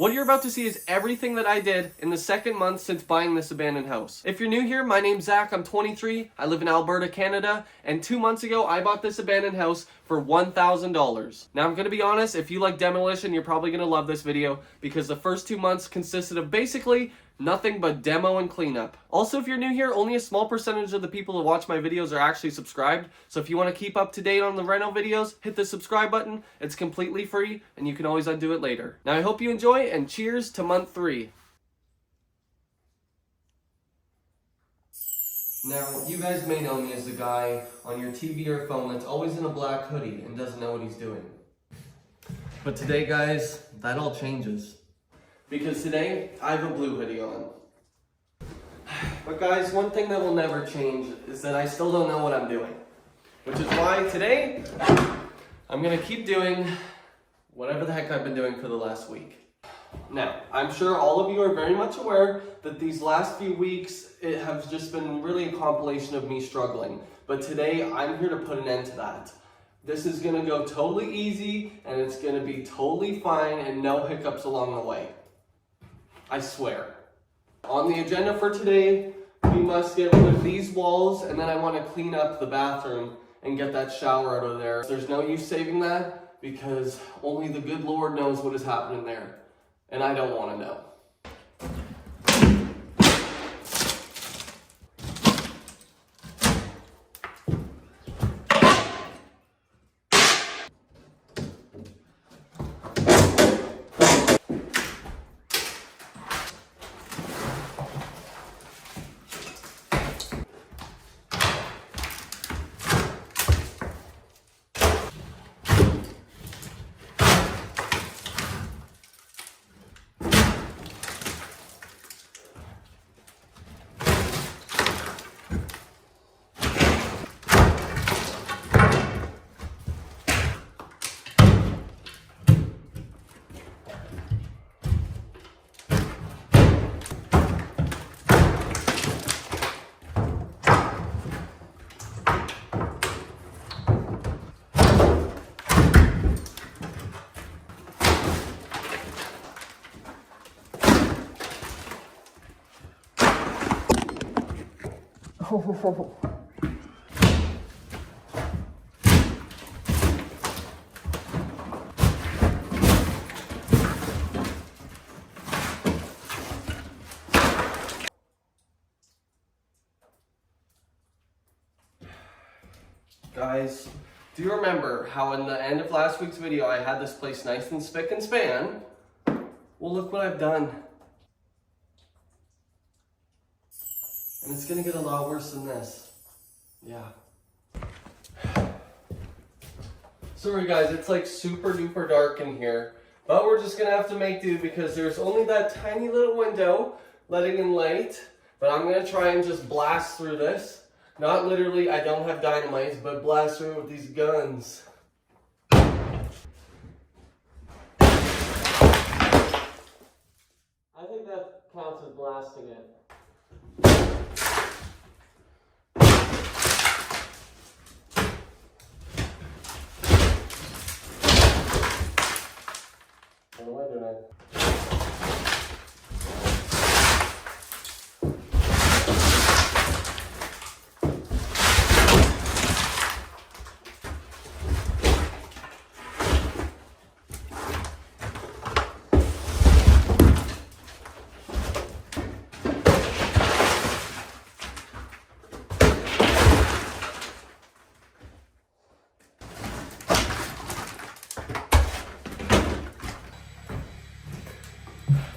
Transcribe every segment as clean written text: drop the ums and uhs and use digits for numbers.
What you're about to see is everything that I did in the second month since buying this abandoned house. If you're new here, my name's Zach, I'm 23, I live in Alberta, Canada, and 2 months ago I bought this abandoned house for $1,000. Now I'm gonna be honest, if you like demolition, you're probably gonna love this video because the first 2 months consisted of basically nothing but demo and cleanup. Also, if you're new here, only a small percentage of the people who watch my videos are actually subscribed. So if you want to keep up to date on the reno videos, hit the subscribe button. It's completely free and you can always undo it later. Now I hope you enjoy and cheers to month 3. Now, you guys may know me as the guy on your TV or phone that's always in a black hoodie and doesn't know what he's doing. But today, guys, that all changes. Because today, I have a blue hoodie on. But guys, one thing that will never change is that I still don't know what I'm doing. Which is why today, I'm gonna keep doing whatever the heck I've been doing for the last week. Now, I'm sure all of you are very much aware that these last few weeks, it has just been really a compilation of me struggling. But today, I'm here to put an end to that. This is gonna go totally easy, and it's gonna be totally fine and no hiccups along the way. I swear. On the agenda for today, we must get rid of these walls, and then I want to clean up the bathroom and get that shower out of there. There's no use saving that because only the good Lord knows what is happening there, and I don't want to know. Guys, do you remember how in the end of last week's video I had this place nice and spick and span? Well, look what I've done. And it's gonna get a lot worse than this. Yeah. Sorry guys, it's like super duper dark in here, but we're just gonna have to make do because there's only that tiny little window letting in light, but I'm gonna try and just blast through this. Not literally, I don't have dynamite, but blast through with these guns. I think that counts as blasting it. What am I doing?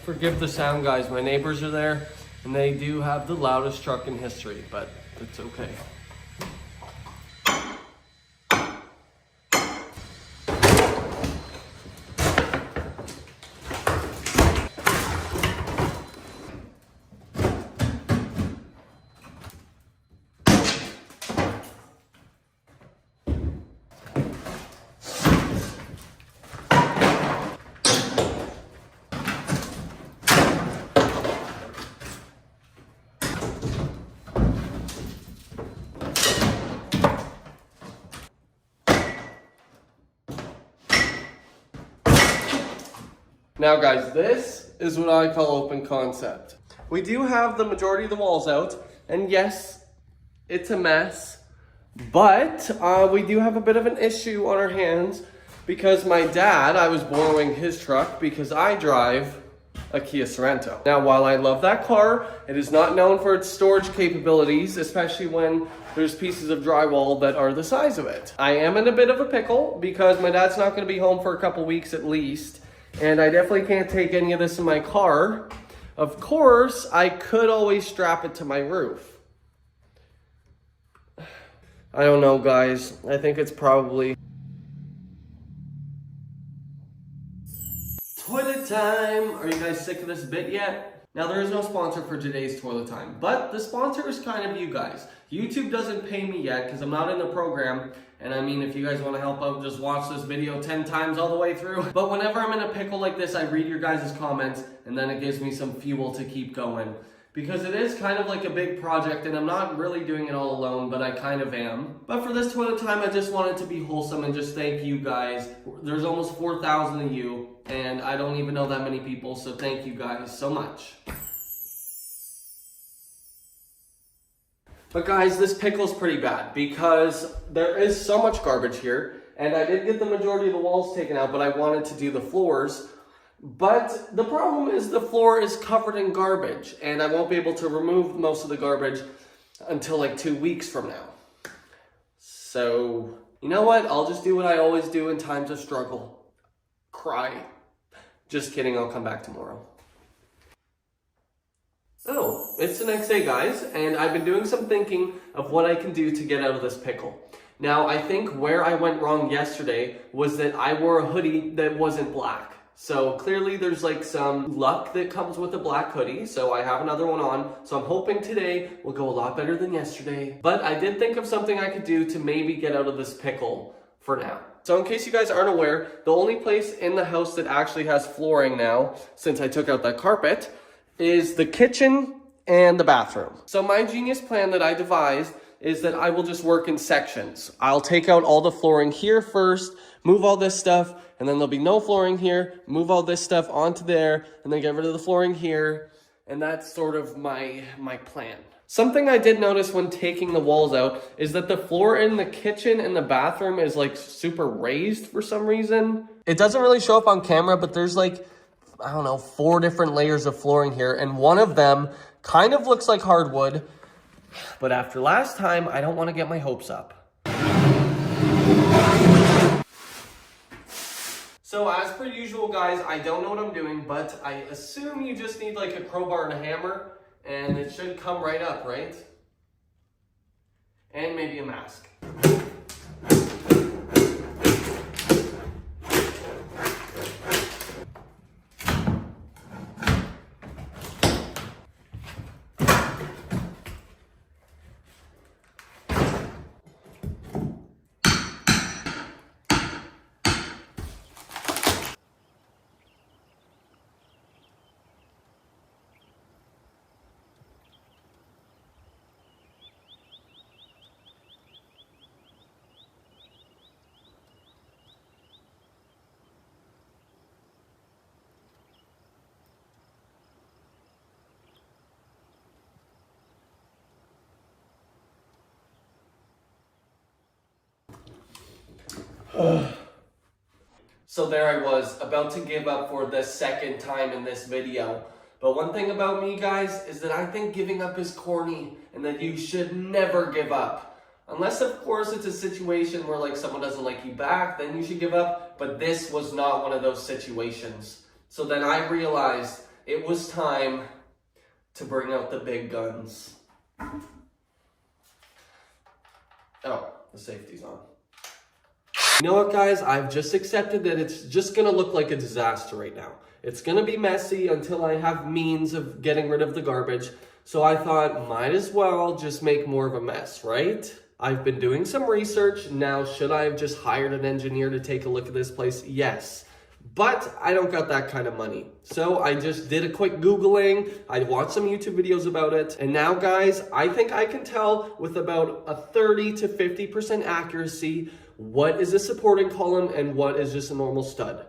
Forgive the sound, guys. My neighbors are there, and they do have the loudest truck in history, but it's okay. Now guys, this is what I call open concept. We do have the majority of the walls out, and yes, it's a mess, but we do have a bit of an issue on our hands because my dad, I was borrowing his truck because I drive a Kia Sorento. Now, while I love that car, it is not known for its storage capabilities, especially when there's pieces of drywall that are the size of it. I am in a bit of a pickle because my dad's not going to be home for a couple weeks at least, and I definitely can't take any of this in my car. Of course, I could always strap it to my roof. I don't know, guys. I think it's probably toilet time. Are you guys sick of this bit yet? Now, there is no sponsor for today's toilet time, but the sponsor is kind of you guys. YouTube doesn't pay me yet because I'm not in the program. And I mean, if you guys want to help out, just watch this video 10 times all the way through. But whenever I'm in a pickle like this, I read your guys' comments, and then it gives me some fuel to keep going. Because it is kind of like a big project, and I'm not really doing it all alone, but I kind of am. But for this toilet time, I just wanted to be wholesome and just thank you guys. There's almost 4,000 of you, and I don't even know that many people, so thank you guys so much. But guys, this pickle's pretty bad because there is so much garbage here, and I did get the majority of the walls taken out, but I wanted to do the floors. But the problem is the floor is covered in garbage, and I won't be able to remove most of the garbage until like 2 weeks from now. So, you know what? I'll just do what I always do in times of struggle. Cry. Just kidding, I'll come back tomorrow. Oh, it's the next day, guys, and I've been doing some thinking of what I can do to get out of this pickle. Now, I think where I went wrong yesterday was that I wore a hoodie that wasn't black. So clearly there's like some luck that comes with a black hoodie, so I have another one on. So I'm hoping today will go a lot better than yesterday. But I did think of something I could do to maybe get out of this pickle for now. So in case you guys aren't aware, the only place in the house that actually has flooring now, since I took out that carpet, is the kitchen and the bathroom. So my genius plan that I devised is that I will just work in sections. I'll take out all the flooring here first, move all this stuff, and then there'll be no flooring here, move all this stuff onto there, and then get rid of the flooring here. And that's sort of my plan. Something I did notice when taking the walls out is that the floor in the kitchen and the bathroom is like super raised for some reason. It doesn't really show up on camera, but there's like, I don't know, 4 different layers of flooring here, and one of them kind of looks like hardwood, but after last time, I don't want to get my hopes up. So as per usual, guys, I don't know what I'm doing, but I assume you just need like a crowbar and a hammer, and it should come right up, right? And maybe a mask. So there I was, about to give up for the second time in this video. But one thing about me, guys, is that I think giving up is corny and that you should never give up. Unless, of course, it's a situation where like someone doesn't like you back, then you should give up. But this was not one of those situations. So then I realized it was time to bring out the big guns. Oh, the safety's on. You know what, guys? I've just accepted that it's just going to look like a disaster right now. It's going to be messy until I have means of getting rid of the garbage. So I thought, might as well just make more of a mess, right? I've been doing some research. Now, should I have just hired an engineer to take a look at this place? Yes. But I don't got that kind of money. So I just did a quick Googling. I watched some YouTube videos about it. And now, guys, I think I can tell with about a 30 to 50% accuracy what is a supporting column and what is just a normal stud.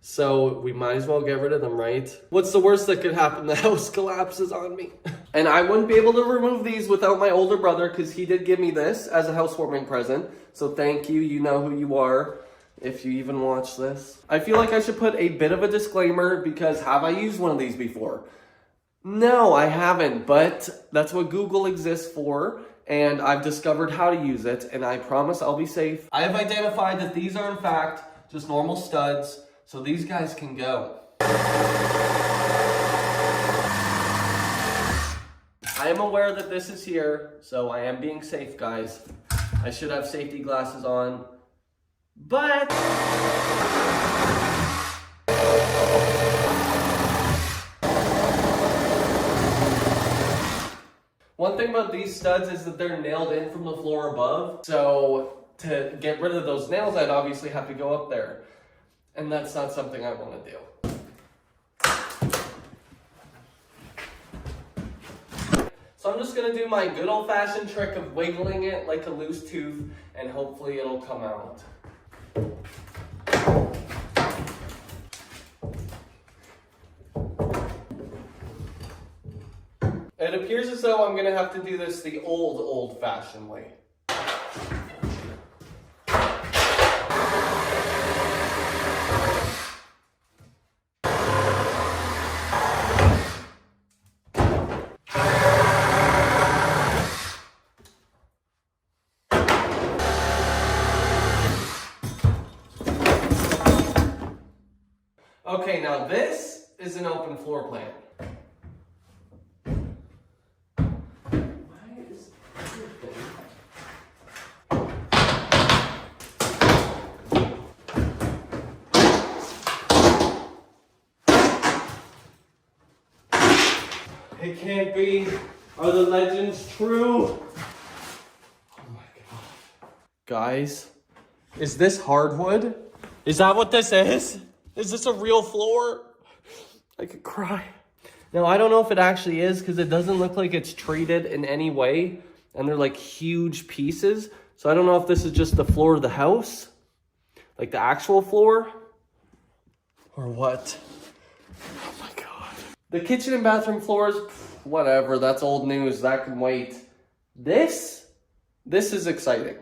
So we might as well get rid of them, right? What's the worst that could happen? The house collapses on me. And I wouldn't be able to remove these without my older brother, because he did give me this as a housewarming present. So thank you, you know who you are, if you even watch this. I feel like I should put a bit of a disclaimer, because have I used one of these before? No, I haven't, but that's what Google exists for, and I've discovered how to use it, and I promise I'll be safe. I have identified that these are in fact just normal studs, so these guys can go. I am aware that this is here, so I am being safe, guys. I should have safety glasses on, but... One thing about these studs is that they're nailed in from the floor above, so to get rid of those nails, I'd obviously have to go up there. And that's not something I want to do. So I'm just going to do my good old-fashioned trick of wiggling it like a loose tooth, and hopefully it'll come out. It appears as though I'm going to have to do this the old-fashioned way. Okay, now this is an open floor plan. Why is everything... It can't be. Are the legends true? Oh my god. Guys, is this hardwood? Is that what this is? Is this a real floor? I could cry. Now, I don't know if it actually is, because it doesn't look like it's treated in any way. And they're like huge pieces. So I don't know if this is just the floor of the house. Like the actual floor. Or what? Oh my god. The kitchen and bathroom floors, whatever. That's old news. That can wait. This is exciting.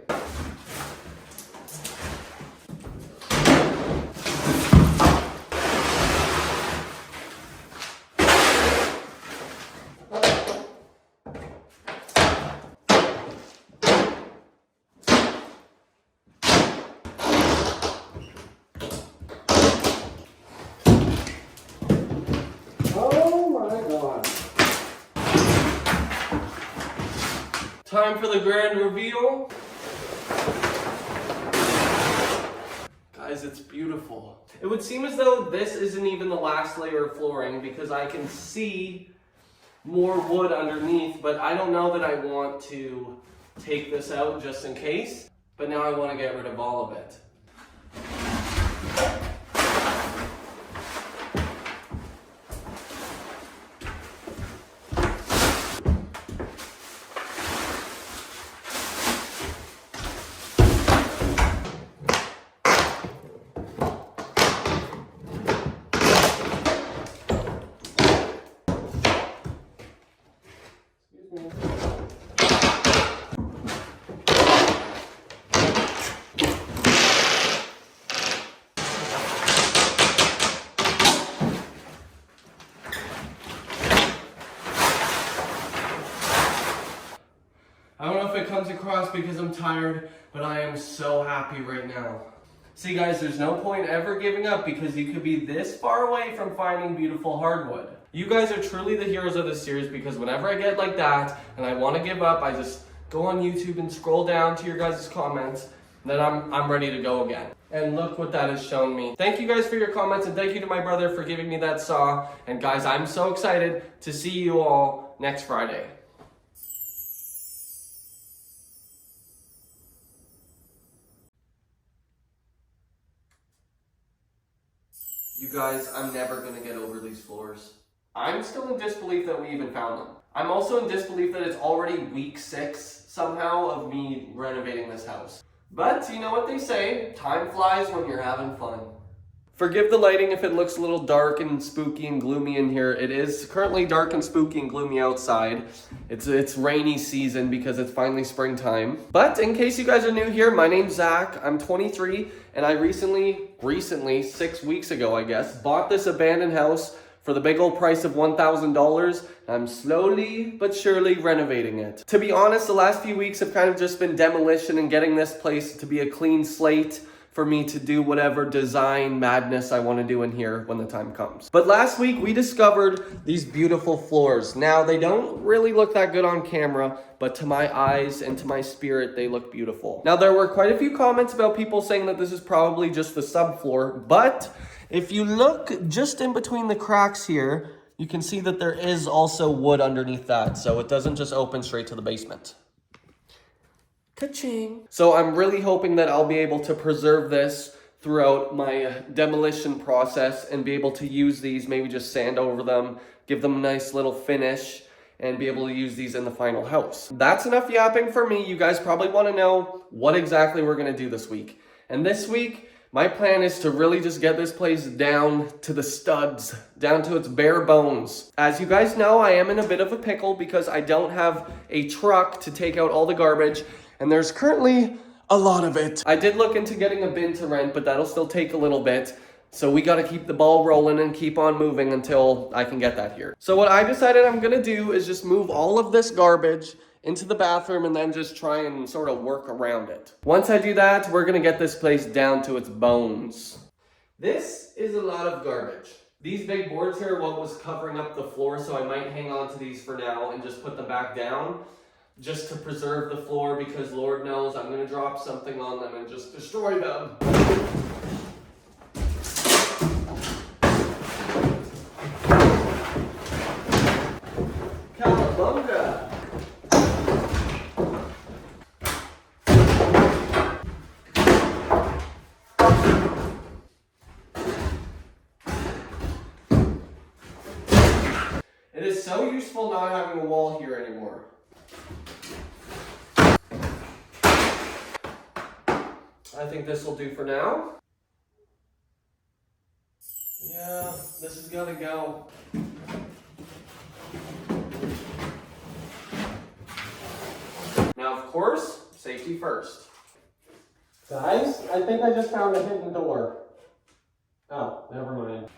Time for the grand reveal. Guys, it's beautiful. It would seem as though this isn't even the last layer of flooring, because I can see more wood underneath, but I don't know that I want to take this out just in case. But now I want to get rid of all of it. I don't know if it comes across because I'm tired, but I am so happy right now. See guys, there's no point ever giving up, because you could be this far away from finding beautiful hardwood. You guys are truly the heroes of this series, because whenever I get like that and I want to give up, I just go on YouTube and scroll down to your guys' comments, and then I'm ready to go again. And look what that has shown me. Thank you guys for your comments, and thank you to my brother for giving me that saw. And guys, I'm so excited to see you all next Friday. You guys, I'm never gonna get over these floors. I'm still in disbelief that we even found them. I'm also in disbelief that it's already week 6 somehow of me renovating this house. But you know what they say, time flies when you're having fun. Forgive the lighting if it looks a little dark and spooky and gloomy in here. It is currently dark and spooky and gloomy outside. It's rainy season because it's finally springtime. But in case you guys are new here, my name's Zach. I'm 23 and I recently, 6 weeks ago I guess, bought this abandoned house for the big old price of $1,000. I'm slowly but surely renovating it. To be honest, the last few weeks have kind of just been demolition and getting this place to be a clean slate for me to do whatever design madness I want to do in here when the time comes. But last week we discovered these beautiful floors. Now they don't really look that good on camera, but to my eyes and to my spirit, they look beautiful. Now there were quite a few comments about people saying that this is probably just the subfloor, but if you look just in between the cracks here, you can see that there is also wood underneath that, so it doesn't just open straight to the basement. Ka-ching. So I'm really hoping that I'll be able to preserve this throughout my demolition process and be able to use these, maybe just sand over them, give them a nice little finish, and be able to use these in the final house. That's enough yapping for me. You guys probably want to know what exactly we're going to do this week. And this week, my plan is to really just get this place down to the studs, down to its bare bones. As you guys know, I am in a bit of a pickle because I don't have a truck to take out all the garbage, and there's currently a lot of it. I did look into getting a bin to rent, but that'll still take a little bit. So we gotta keep the ball rolling and keep on moving until I can get that here. So what I decided I'm gonna do is just move all of this garbage into the bathroom and then just try and sort of work around it. Once I do that, we're gonna get this place down to its bones. This is a lot of garbage. These big boards here are what was covering up the floor, so I might hang on to these for now and just put them back down just to preserve the floor, because Lord knows I'm gonna drop something on them and just destroy them. Cowabunga! It is so useful not having a wall here anymore. I think this will do for now. Yeah, this is gonna go. Now, of course, safety first. Guys, I think I just found a hidden door. Oh, never mind.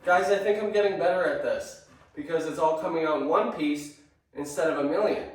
Guys, I think I'm getting better at this because it's all coming out in one piece instead of a million.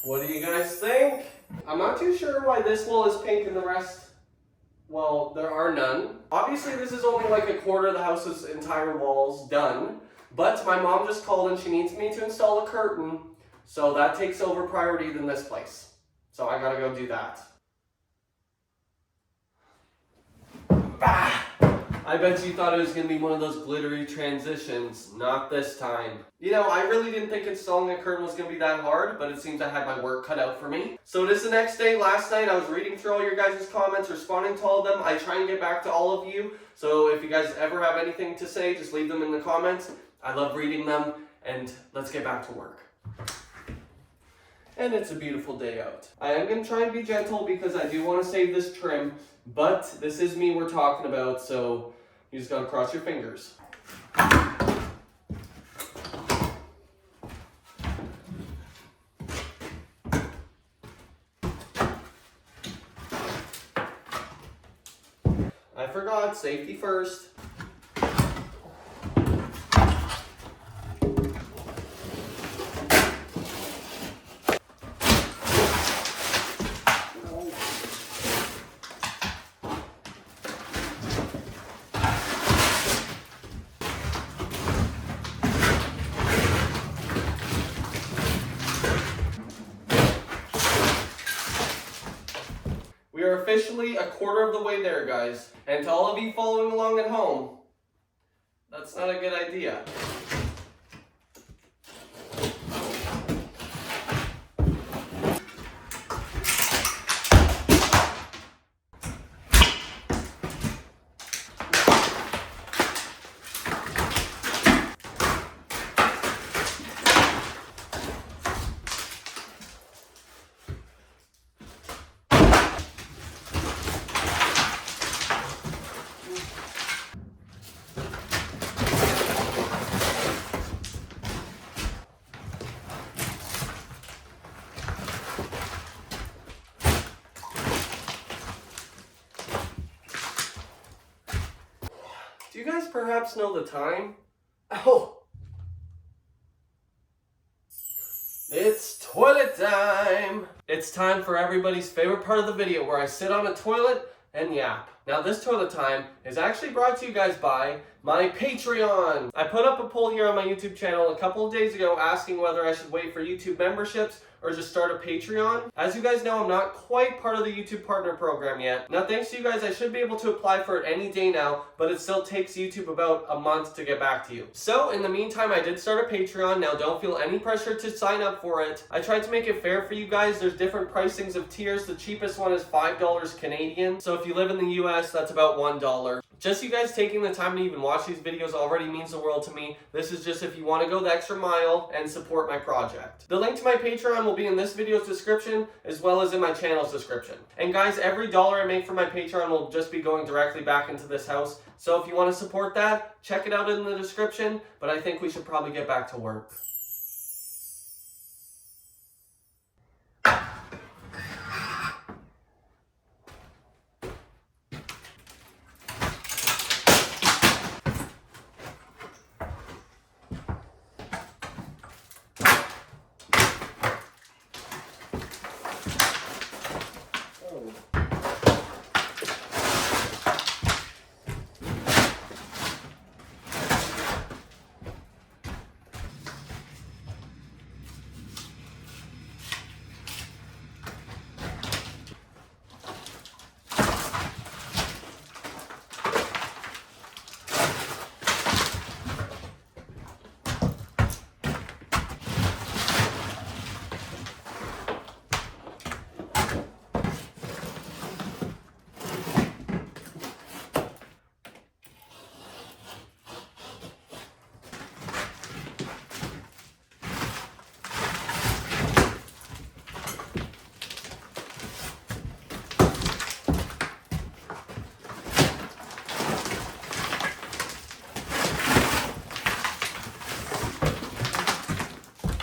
What do you guys think? I'm not too sure why this wall is pink and the rest, well, there are none. Obviously this is only like a quarter of the house's entire walls done, but my mom just called and she needs me to install a curtain, so that takes over priority than this place. So I gotta go do that. Bah! I bet you thought it was going to be one of those glittery transitions. Not this time. You know, I really didn't think installing a curtain was going to be that hard, but it seems I had my work cut out for me. So it is the next day. Last night I was reading through all your guys' comments, responding to all of them. I try and get back to all of you. So if you guys ever have anything to say, just leave them in the comments. I love reading them, and let's get back to work. And it's a beautiful day out. I am going to try and be gentle because I do want to save this trim, but this is me we're talking about, so you just gotta cross your fingers. I forgot, safety first. We are officially a quarter of the way there, guys. And to all of you following along at home, that's not a good idea. Do you guys perhaps know the time? Oh! It's toilet time! It's time for everybody's favorite part of the video where I sit on a toilet and yap. Now this toilet time is actually brought to you guys by my Patreon. I put up a poll here on my YouTube channel a couple of days ago asking whether I should wait for YouTube memberships or just start a Patreon. As you guys know, I'm not quite part of the YouTube Partner Program yet. Now, thanks to you guys, I should be able to apply for it any day now, but it still takes YouTube about a month to get back to you. So, in the meantime, I did start a Patreon. Now, don't feel any pressure to sign up for it. I tried to make it fair for you guys. There's different pricings of tiers. The cheapest one is $5 Canadian. So, if you live in the US, that's about $1. Just you guys taking the time to even watch these videos already means the world to me. This is just if you want to go the extra mile and support my project. The link to my Patreon will be in this video's description as well as in my channel's description. And guys, every dollar I make from my Patreon will just be going directly back into this house. So if you want to support that, check it out in the description. But I think we should probably get back to work.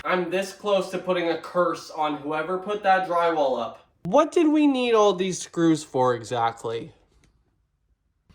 I'm this close to putting a curse on whoever put that drywall up. What did we need all these screws for exactly?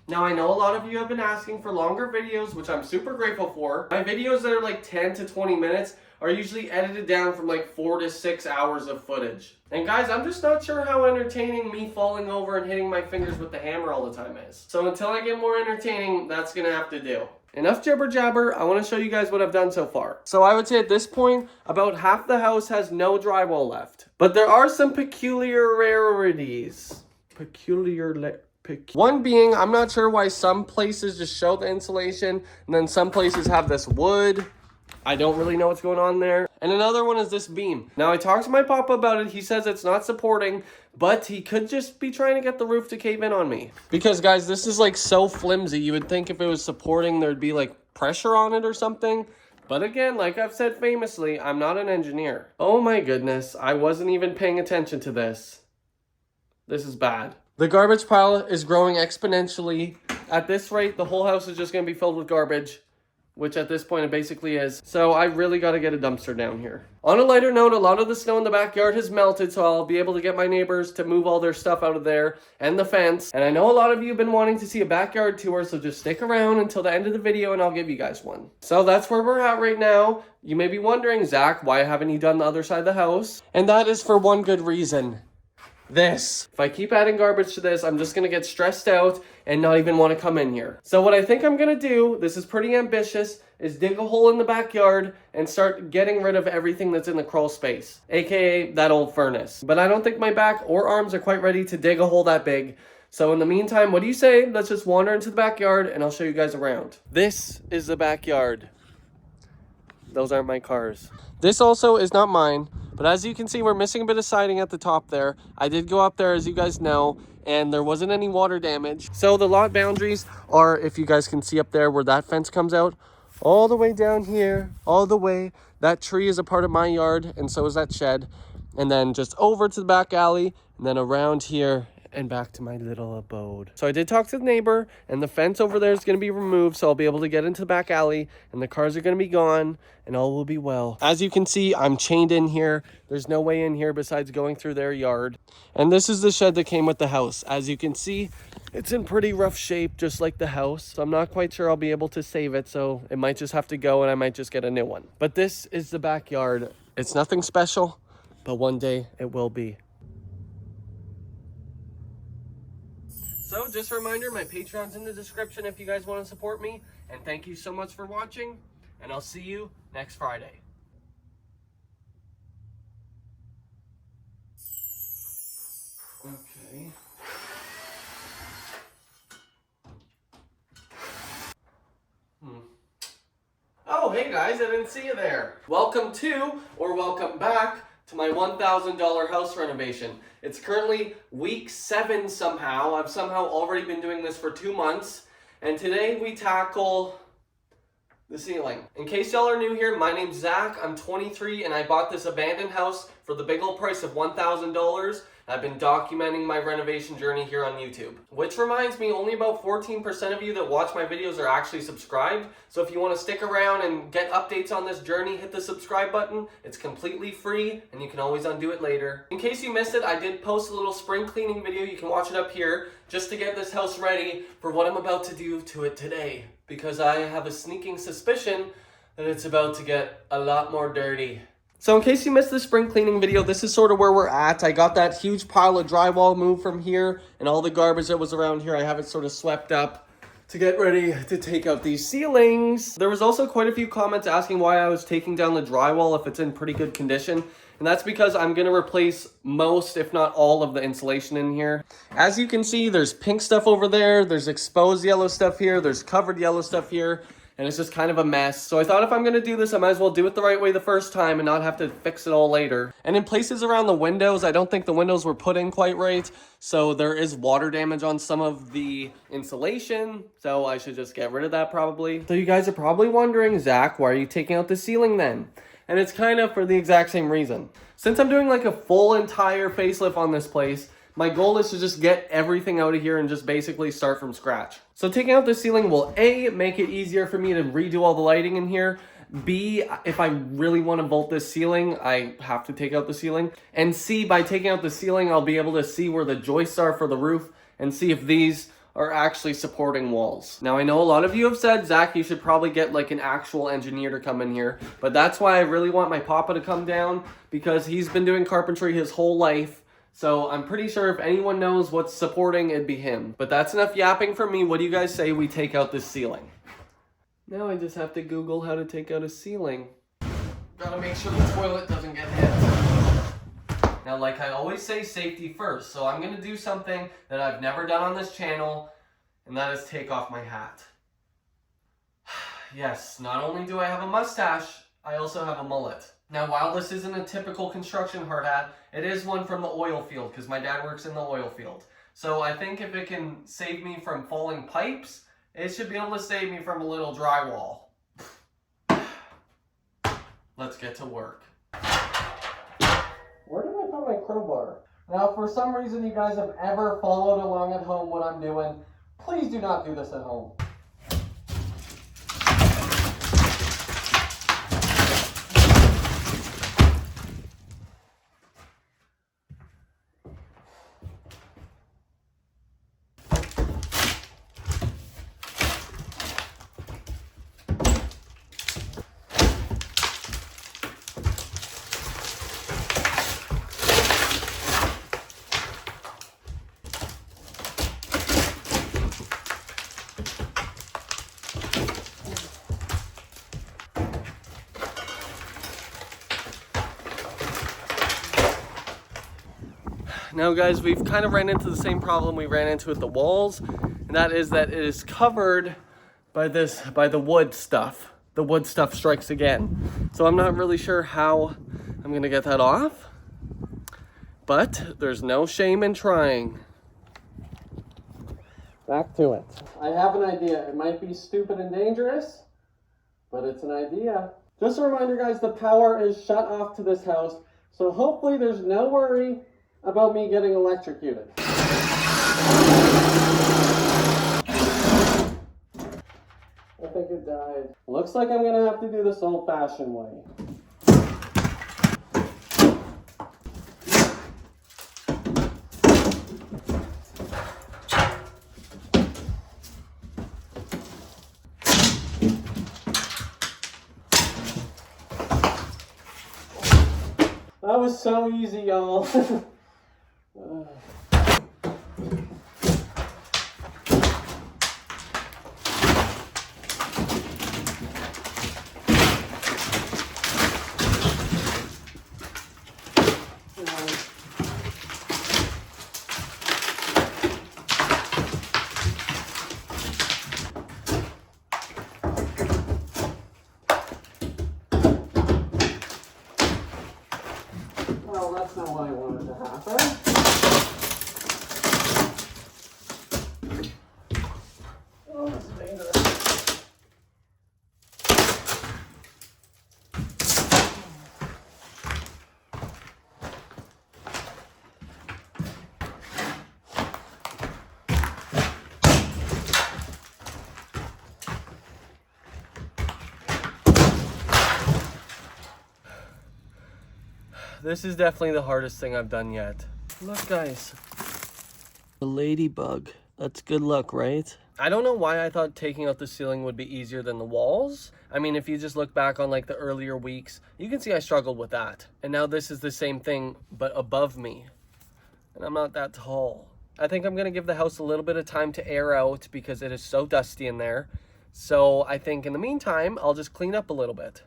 Now I know a lot of you have been asking for longer videos, which I'm super grateful for. My videos that are like 10 to 20 minutes are usually edited down from like 4 to 6 hours of footage. And guys, I'm just not sure how entertaining me falling over and hitting my fingers with the hammer all the time is. So until I get more entertaining, that's gonna have to do. Enough jibber jabber, I want to show you guys what I've done so far. So I would say at this point, about half the house has no drywall left. But there are some peculiarities. One being, I'm not sure why some places just show the insulation, and then some places have this wood. I don't really know what's going on there. And another one is this beam. Now I talked to my papa about it. He says it's not supporting, but he could just be trying to get the roof to cave in on me. Because guys, this is like so flimsy. You would think if it was supporting, there'd be like pressure on it or something. But again, like I've said famously, I'm not an engineer. Oh my goodness, I wasn't even paying attention to this. This is bad. The garbage pile is growing exponentially. At this rate, the whole house is just gonna be filled with garbage. which at this point it basically is. So I really got to get a dumpster down here. On a lighter note, a lot of the snow in the backyard has melted, so I'll be able to get my neighbors to move all their stuff out of there and the fence. And I know a lot of you have been wanting to see a backyard tour, so just stick around until the end of the video and I'll give you guys one. So that's where we're at right now. You may be wondering, Zach, why haven't you done the other side of the house? And that is for one good reason. This. If I keep adding garbage to this, I'm just going to get stressed out and not even want to come in here. So what I think I'm going to do, this is pretty ambitious, is dig a hole in the backyard and start getting rid of everything that's in the crawl space, aka that old furnace. But I don't think my back or arms are quite ready to dig a hole that big. So in the meantime, what do you say? Let's just wander into the backyard and I'll show you guys around. This is the backyard. Those aren't my cars. This also is not mine. But as you can see, we're missing a bit of siding at the top there. I did go up there, as you guys know, and there wasn't any water damage. So the lot boundaries are, if you guys can see up there where that fence comes out, all the way down here, all the way. That tree is a part of my yard, and so is that shed. And then just over to the back alley, and then around here, and back to my little abode. So I did talk to the neighbor, and the fence over there is going to be removed, so I'll be able to get into the back alley, and the cars are going to be gone, and all will be well. As you can see, I'm chained in here. There's no way in here besides going through their yard. And this is the shed that came with the house. As you can see, it's in pretty rough shape, just like the house. So I'm not quite sure I'll be able to save it, so it might just have to go, and I might just get a new one. But this is the backyard. It's nothing special, but one day it will be. So just a reminder, my Patreon's in the description if you guys want to support me. And thank you so much for watching. And I'll see you next Friday. Okay. Oh, hey guys, I didn't see you there. Welcome to, or welcome back to my $1,000 house renovation. It's currently week 7 somehow. I've somehow already been doing this for 2 months. And today we tackle the ceiling. In case y'all are new here, my name's Zach. I'm 23 and I bought this abandoned house for the big old price of $1,000. I've been documenting my renovation journey here on YouTube. Which reminds me, only about 14% of you that watch my videos are actually subscribed. So if you want to stick around and get updates on this journey, hit the subscribe button. It's completely free and you can always undo it later. In case you missed it, I did post a little spring cleaning video. You can watch it up here just to get this house ready for what I'm about to do to it today. Because I have a sneaking suspicion that it's about to get a lot more dirty. So in case you missed the spring cleaning video, this is sort of where we're at. I got that huge pile of drywall moved from here and all the garbage that was around here, I have it sort of swept up to get ready to take out these ceilings. There was also quite a few comments asking why I was taking down the drywall if it's in pretty good condition. And that's because I'm going to replace most, if not all, of the insulation in here. As you can see, there's pink stuff over there, there's exposed yellow stuff here, there's covered yellow stuff here. And it's just kind of a mess. So I thought if I'm going to do this, I might as well do it the right way the first time and not have to fix it all later. And in places around the windows, I don't think the windows were put in quite right. So there is water damage on some of the insulation. So I should just get rid of that probably. So you guys are probably wondering, Zach, why are you taking out the ceiling then? And it's kind of for the exact same reason. Since I'm doing like a full entire facelift on this place, my goal is to just get everything out of here and just basically start from scratch. So taking out the ceiling will A, make it easier for me to redo all the lighting in here. B, if I really want to vault this ceiling, I have to take out the ceiling. And C, by taking out the ceiling, I'll be able to see where the joists are for the roof and see if these are actually supporting walls. Now I know a lot of you have said, Zach, you should probably get like an actual engineer to come in here. But that's why I really want my papa to come down, because he's been doing carpentry his whole life. So I'm pretty sure if anyone knows what's supporting, it'd be him. But that's enough yapping from me. What do you guys say we take out this ceiling? Now I just have to Google how to take out a ceiling. Gotta make sure the toilet doesn't get hit. Now, like I always say, safety first. So I'm gonna do something that I've never done on this channel, and that is take off my hat. Yes, not only do I have a mustache, I also have a mullet. Now, while this isn't a typical construction hard hat, it is one from the oil field, because my dad works in the oil field. So I think if it can save me from falling pipes, it should be able to save me from a little drywall. Let's get to work. Where did I put my crowbar? Now, if for some reason you guys have ever followed along at home what I'm doing, please do not do this at home. Now guys, we've kind of ran into the same problem we ran into with the walls, and that is that it is covered by the wood stuff. The wood stuff strikes again. So I'm not really sure how I'm gonna get that off, but there's no shame in trying. Back to it. I have an idea. It might be stupid and dangerous, but it's an idea. Just a reminder guys, the power is shut off to this house, so hopefully there's no worry about me getting electrocuted. I think it died. Looks like I'm gonna have to do this old-fashioned way. That was so easy, y'all. Well, that's not what I wanted to happen. Oh, this is dangerous. This is definitely the hardest thing I've done yet. Look guys, the ladybug. That's good luck, right? I don't know why I thought taking out the ceiling would be easier than the walls. I mean, if you just look back on like the earlier weeks, you can see I struggled with that. And now this is the same thing, but above me. And I'm not that tall. I think I'm gonna give the house a little bit of time to air out because it is so dusty in there. So I think in the meantime, I'll just clean up a little bit.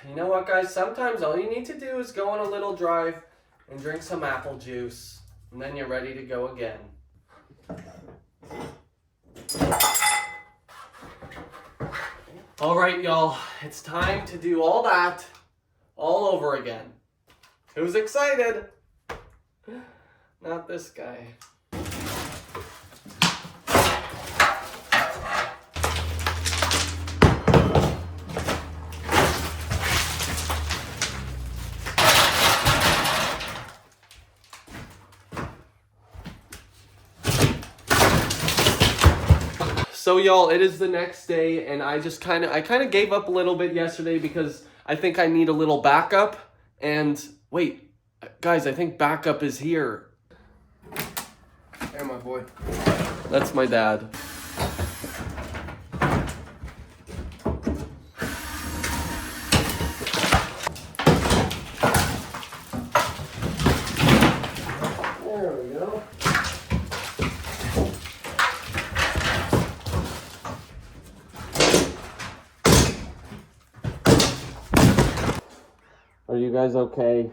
You know what guys, sometimes all you need to do is go on a little drive and drink some apple juice, and then you're ready to go again. All right y'all, it's time to do all that all over again. Who's excited? Not this guy. So y'all, it is the next day, and I kind of gave up a little bit yesterday because I think I need a little backup. And wait, guys, I think backup is here. Hey, my boy. That's my dad. There we go. Are you guys okay?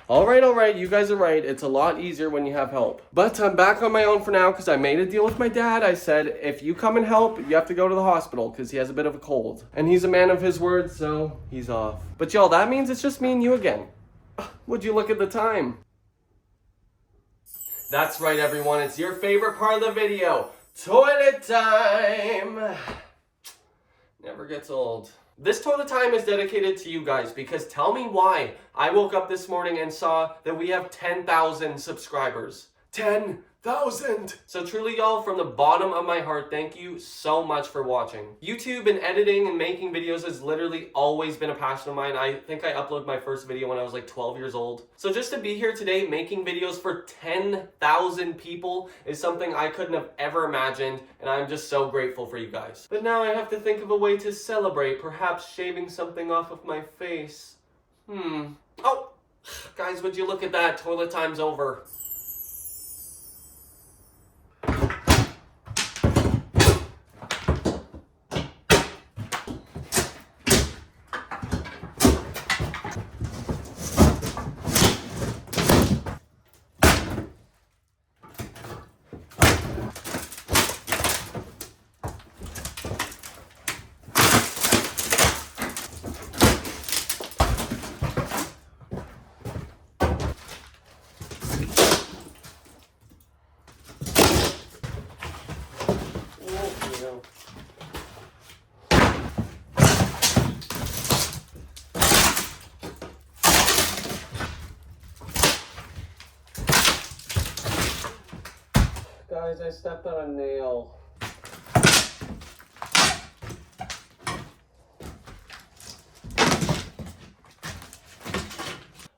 All right, you guys are right. It's a lot easier when you have help. But I'm back on my own for now because I made a deal with my dad. I said, if you come and help, you have to go to the hospital because he has a bit of a cold. And he's a man of his word, so he's off. But y'all, that means it's just me and you again. Would you look at the time? That's right, everyone. It's your favorite part of the video. Toilet time. Never gets old. This toilet time is dedicated to you guys because tell me why I woke up this morning and saw that we have 10,000 subscribers. 10,000! 10,000. So truly, y'all, from the bottom of my heart, thank you so much for watching. YouTube and editing and making videos has literally always been a passion of mine. I think I uploaded my first video when I was like 12 years old. So just to be here today making videos for 10,000 people is something I couldn't have ever imagined, and I'm just so grateful for you guys. But now I have to think of a way to celebrate, perhaps shaving something off of my face. Oh, guys, would you look at that? Toilet time's over. Guys, I stepped on a nail.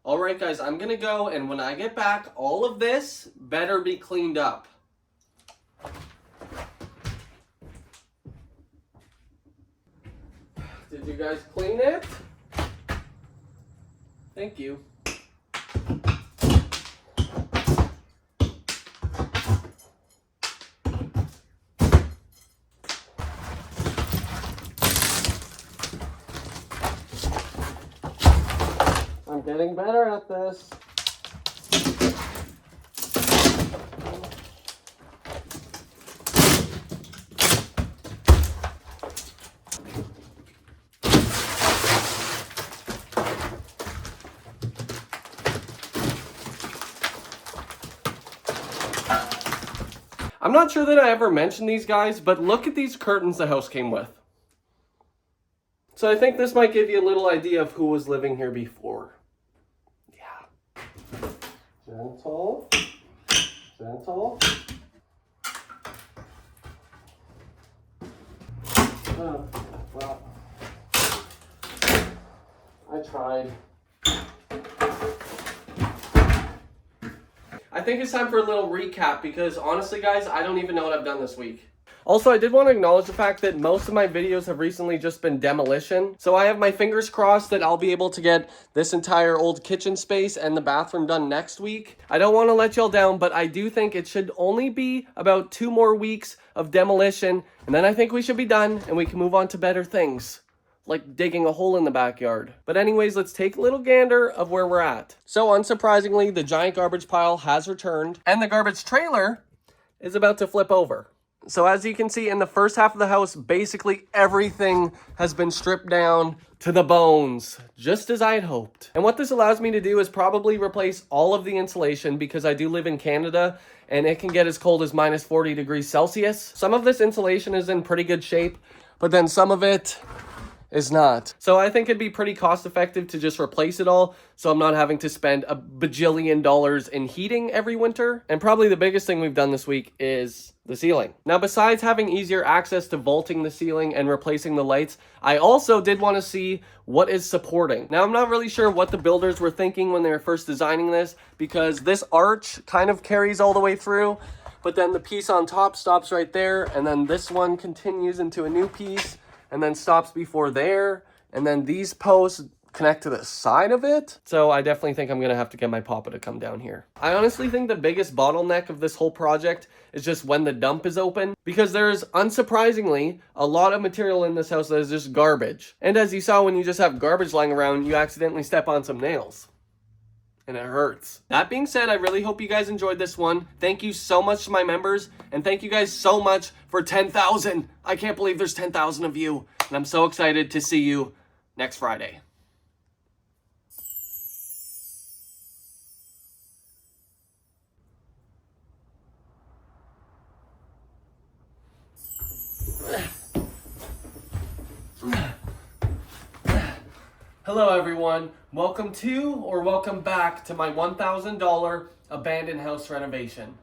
Alright guys, I'm gonna go, and when I get back, all of this better be cleaned up. Did you guys clean it? Thank you. I'm getting better at this. I'm not sure that I ever mentioned these guys, but look at these curtains the house came with. So I think this might give you a little idea of who was living here before. Yeah. Gentle. Gentle. Oh, well, I tried. I think it's time for a little recap because honestly, guys, I don't even know what I've done this week. Also, I did want to acknowledge the fact that most of my videos have recently just been demolition. So I have my fingers crossed that I'll be able to get this entire old kitchen space and the bathroom done next week. I don't want to let y'all down, but I do think it should only be about 2 more weeks of demolition. And then I think we should be done and we can move on to better things, like digging a hole in the backyard. But anyways, let's take a little gander of where we're at. So unsurprisingly, the giant garbage pile has returned and the garbage trailer is about to flip over. So as you can see in the first half of the house, basically everything has been stripped down to the bones, just as I had hoped. And what this allows me to do is probably replace all of the insulation because I do live in Canada and it can get as cold as minus 40 degrees Celsius. Some of this insulation is in pretty good shape, but then some of it is not. So I think it'd be pretty cost effective to just replace it all so I'm not having to spend a bajillion dollars in heating every winter. And probably the biggest thing we've done this week is the ceiling. Now, besides having easier access to vaulting the ceiling and replacing the lights, I also did want to see what is supporting. Now, I'm not really sure what the builders were thinking when they were first designing this because this arch kind of carries all the way through, but then the piece on top stops right there, and then this one continues into a new piece and then stops before there, and then these posts connect to the side of it. So I definitely think I'm gonna have to get my papa to come down here. I honestly think the biggest bottleneck of this whole project is just when the dump is open, because there's unsurprisingly a lot of material in this house that is just garbage. And as you saw, when you just have garbage lying around, you accidentally step on some nails and it hurts. That being said, I really hope you guys enjoyed this one. Thank you so much to my members, and thank you guys so much for 10,000. I can't believe there's 10,000 of you, and I'm so excited to see you next Friday. Hello everyone, welcome to or welcome back to my $1,000 abandoned house renovation.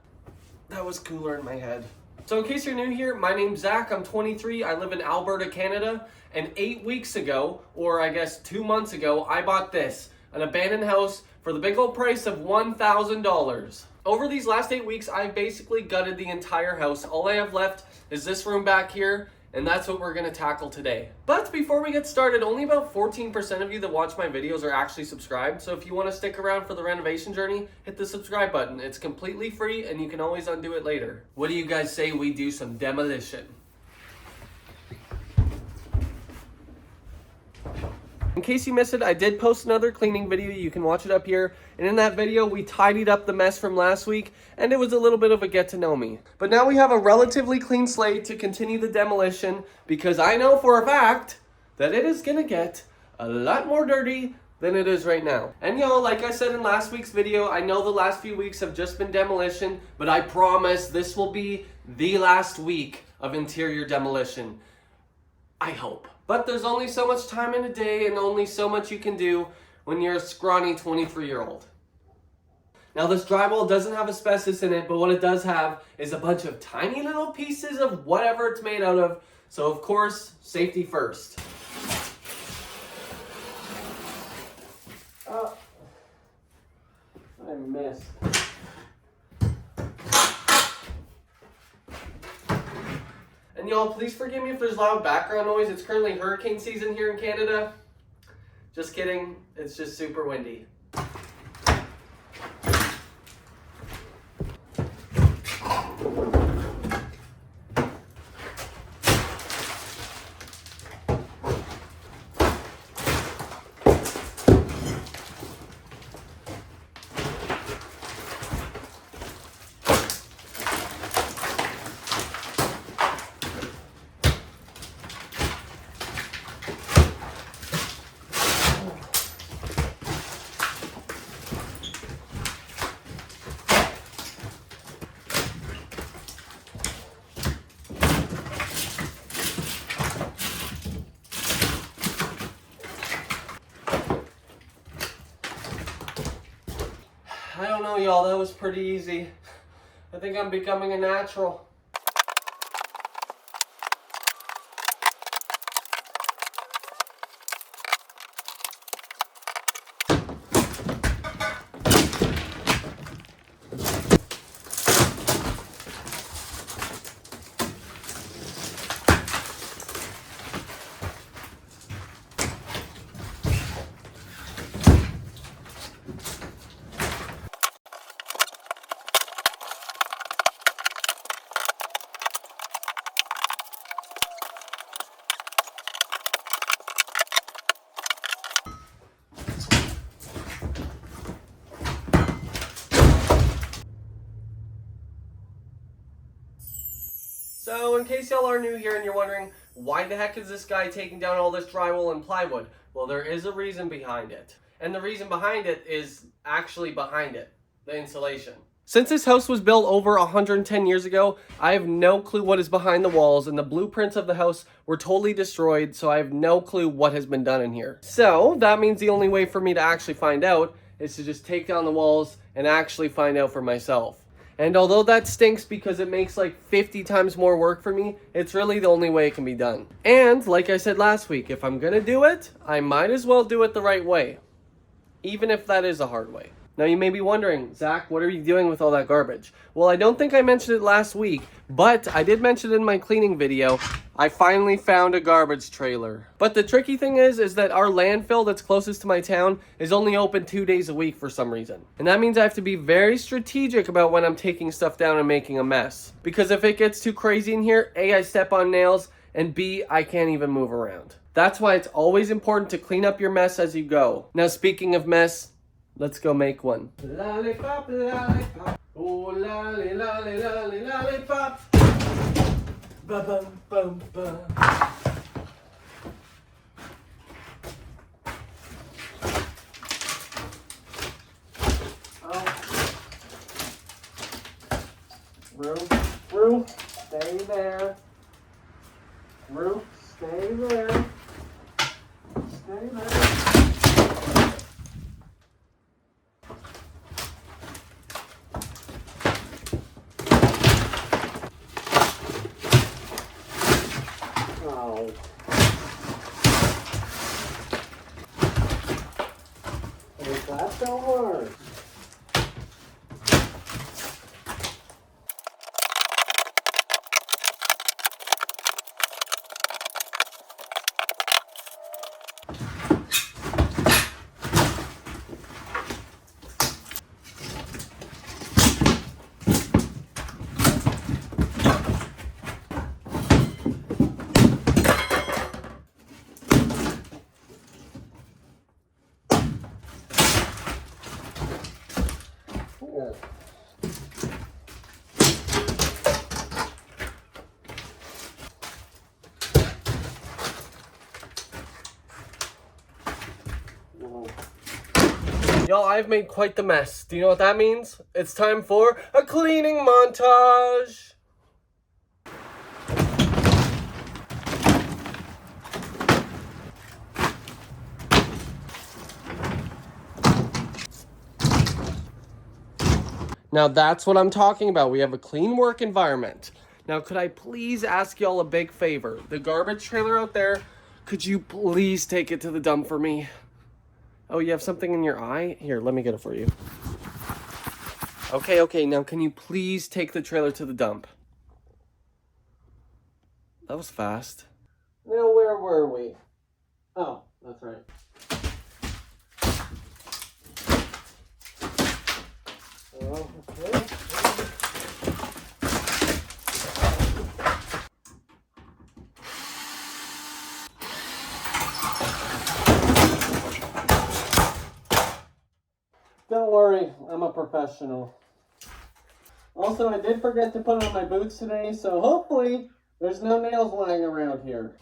That was cooler in my head. So in case you're new here, my name's Zach, I'm 23, I live in Alberta, Canada, and 8 weeks ago, or I guess 2 months ago, I bought this, an abandoned house for the big old price of $1,000. Over these last 8 weeks, I've basically gutted the entire house. All I have left is this room back here, and that's what we're gonna tackle today. But before we get started, only about 14% of you that watch my videos are actually subscribed. So if you wanna stick around for the renovation journey, hit the subscribe button. It's completely free and you can always undo it later. What do you guys say we do some demolition? In case you missed it, I did post another cleaning video. You can watch it up here. And in that video, we tidied up the mess from last week, and it was a little bit of a get to know me. But now we have a relatively clean slate to continue the demolition, because I know for a fact that it is gonna get a lot more dirty than it is right now. And y'all, like I said in last week's video, I know the last few weeks have just been demolition, but I promise this will be the last week of interior demolition. I hope. But there's only so much time in a day and only so much you can do when you're a scrawny 23-year-old. Now this drywall doesn't have asbestos in it, but what it does have is a bunch of tiny little pieces of whatever it's made out of. So of course, safety first. Oh, I missed. And y'all, please forgive me if there's loud background noise. It's currently hurricane season here in Canada. Just kidding, it's just super windy. I don't know, y'all, that was pretty easy. I think I'm becoming a natural. So in case y'all are new here and you're wondering, why the heck is this guy taking down all this drywall and plywood? Well, there is a reason behind it. And the reason behind it is actually behind it, the insulation. Since this house was built over 110 years ago, I have no clue what is behind the walls, and the blueprints of the house were totally destroyed, so I have no clue what has been done in here. So that means the only way for me to actually find out is to just take down the walls and actually find out for myself. And although that stinks because it makes like 50 times more work for me, it's really the only way it can be done. And like I said last week, if I'm gonna do it, I might as well do it the right way, even if that is a hard way. Now you may be wondering, Zach, what are you doing with all that garbage? Well, I don't think I mentioned it last week, but I did mention it in my cleaning video. I finally found a garbage trailer. But the tricky thing is that our landfill that's closest to my town is only open 2 days a week for some reason. And that means I have to be very strategic about when I'm taking stuff down and making a mess. Because if it gets too crazy in here, A, I step on nails, and B, I can't even move around. That's why it's always important to clean up your mess as you go. Now, speaking of mess, let's go make one. Lollipop, lollipop. Oh, lolly, lolly, lolly, lollipop. Ba-bum, bum, bum. Oh. Rue, stay there. Rue, stay there. Stay there. Ow. Hey, clap so hard. Y'all, I've made quite the mess. Do you know what that means? It's time for a cleaning montage. Now that's what I'm talking about. We have a clean work environment. Now, could I please ask y'all a big favor? The garbage trailer out there, could you please take it to the dump for me? Oh, you have something in your eye? Here, let me get it for you. Okay, now can you please take the trailer to the dump? That was fast. Now, where were we? Oh, that's right. Oh, okay. Don't worry, I'm a professional. Also, I did forget to put on my boots today, so hopefully there's no nails lying around here.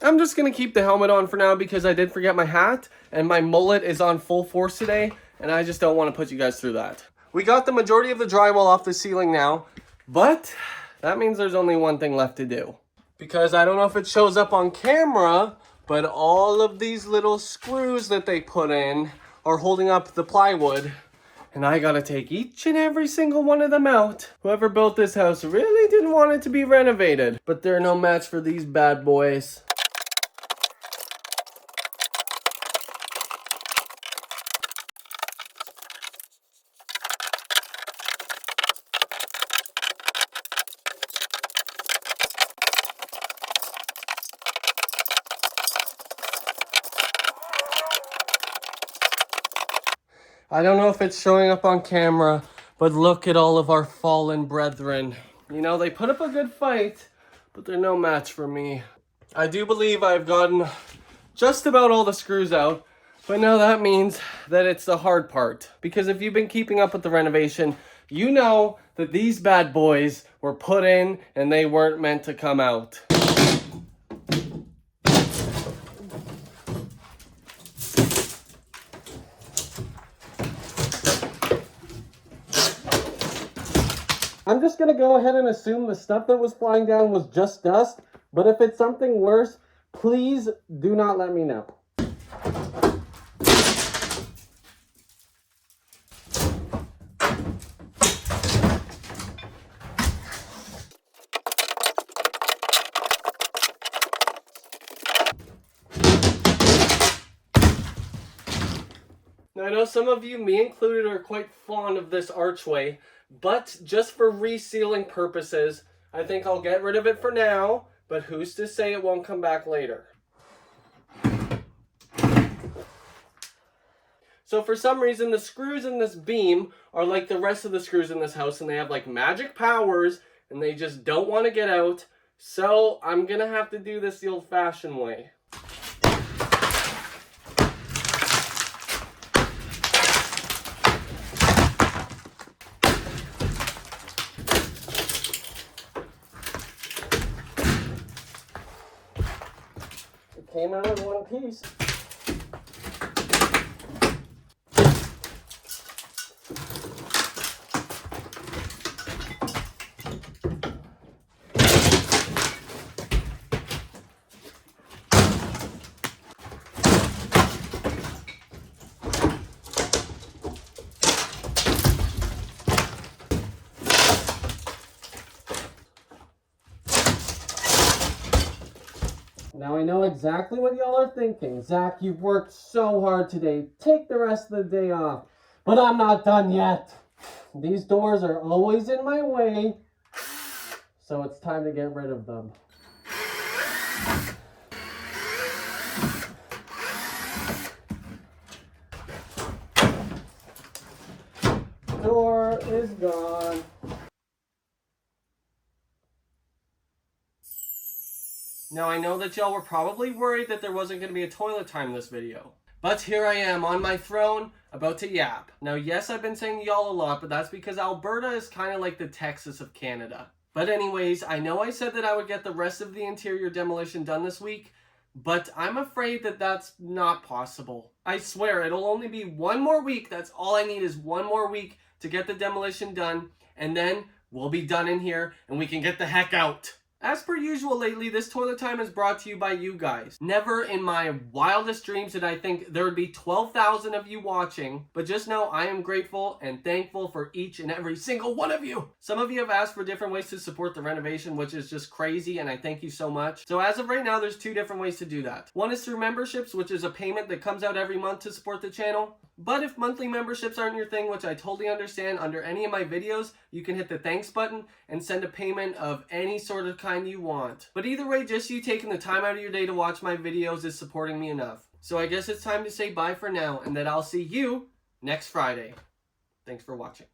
I'm just gonna keep the helmet on for now because I did forget my hat and my mullet is on full force today and I just don't want to put you guys through that. We got the majority of the drywall off the ceiling now, but that means there's only one thing left to do. Because I don't know if it shows up on camera, but all of these little screws that they put in are holding up the plywood. And I gotta take each and every single one of them out. Whoever built this house really didn't want it to be renovated, but they're no match for these bad boys. I don't know if it's showing up on camera, but look at all of our fallen brethren. You know, they put up a good fight, but they're no match for me. I do believe I've gotten just about all the screws out, but now that means that it's the hard part. Because if you've been keeping up with the renovation, you know that these bad boys were put in and they weren't meant to come out. I'm just gonna go ahead and assume the stuff that was flying down was just dust, but if it's something worse, please do not let me know. Now, I know some of you, me included, are quite fond of this archway, but just for resealing purposes, I think I'll get rid of it for now, but who's to say it won't come back later? So for some reason, the screws in this beam are like the rest of the screws in this house, and they have like magic powers, and they just don't want to get out. So I'm gonna have to do this the old-fashioned way. came out in one piece. Now I know exactly what y'all are thinking. Zach, you've worked so hard today. Take the rest of the day off. But I'm not done yet. These doors are always in my way, so it's time to get rid of them. Door is gone. Now I know that y'all were probably worried that there wasn't going to be a toilet time in this video. But here I am on my throne, about to yap. Now yes, I've been saying y'all a lot, but that's because Alberta is kind of like the Texas of Canada. But anyways, I know I said that I would get the rest of the interior demolition done this week, but I'm afraid that that's not possible. I swear, it'll only be one more week. That's all I need is one more week to get the demolition done, and then we'll be done in here and we can get the heck out. As per usual lately, this toilet time is brought to you by you guys. Never in my wildest dreams did I think there would be 12,000 of you watching, but just know I am grateful and thankful for each and every single one of you. Some of you have asked for different ways to support the renovation, which is just crazy, and I thank you so much. So as of right now, there's two different ways to do that. One is through memberships, which is a payment that comes out every month to support the channel. But if monthly memberships aren't your thing, which I totally understand, under any of my videos, you can hit the thanks button and send a payment of any sort of kind you want. But either way, just you taking the time out of your day to watch my videos is supporting me enough. So I guess it's time to say bye for now, and that I'll see you next Friday. Thanks for watching.